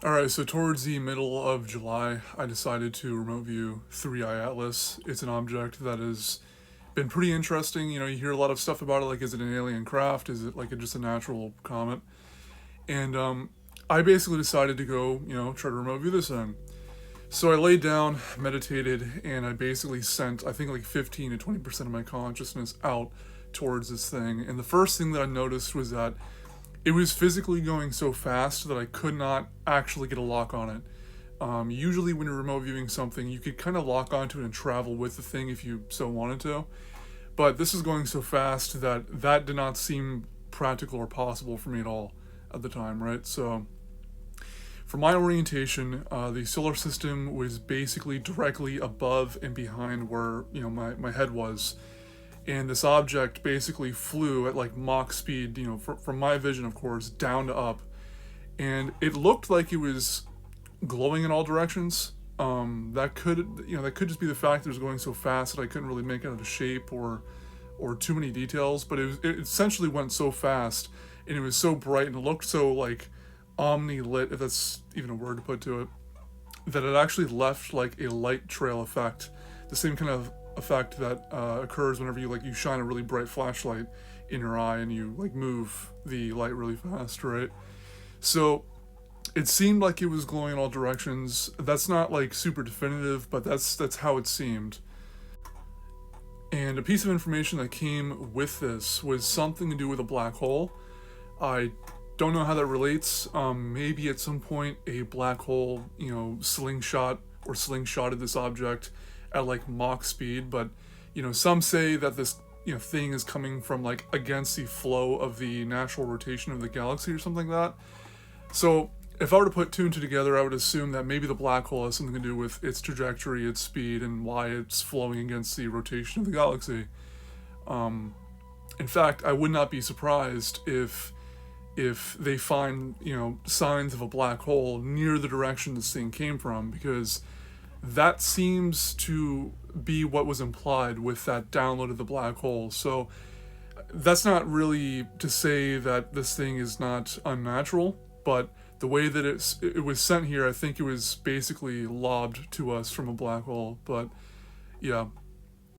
Alright, so towards the middle of July, I decided to remote view 3i Atlas. It's an object that has been pretty interesting. You know, you hear a lot of stuff about it, like is it an alien craft? Is it like just a natural comet? And I basically decided to go, try to remote view this thing. So I laid down, meditated, and I basically sent, I think, like 15 to 20% of my consciousness out towards this thing. And the first thing that I noticed was that it was physically going so fast that I could not actually get a lock on it. Usually, when you're remote viewing something, you could kind of lock onto it and travel with the thing if you so wanted to. But this is going so fast that that did not seem practical or possible for me at all at the time, right? So, for my orientation, the solar system was basically directly above and behind where my head was, and this object basically flew at like Mach speed, from my vision, of course, down to up, and it looked like it was glowing in all directions. That could just be the fact that it was going so fast that I couldn't really make out the shape or too many details. But it essentially went so fast, and it was so bright, and it looked so like omni lit, if that's even a word to put to it, that it actually left like a light trail effect, the same kind of effect that occurs whenever you shine a really bright flashlight in your eye and you like move the light really fast, right? So it seemed like it was glowing in all directions. That's not like super definitive, but that's how it seemed. And a piece of information that came with this was something to do with a black hole. I don't know how that relates. Maybe at some point a black hole, slingshotted this object at like Mach speed, but some say that this thing is coming from like against the flow of the natural rotation of the galaxy or something like that. So if I were to put two and two together, I would assume that maybe the black hole has something to do with its trajectory, its speed, and why it's flowing against the rotation of the galaxy. In fact, I would not be surprised if they find signs of a black hole near the direction this thing came from, because that seems to be what was implied with that download of the black hole. So that's not really to say that this thing is not unnatural, but the way that it was sent here, I think it was basically lobbed to us from a black hole. But yeah,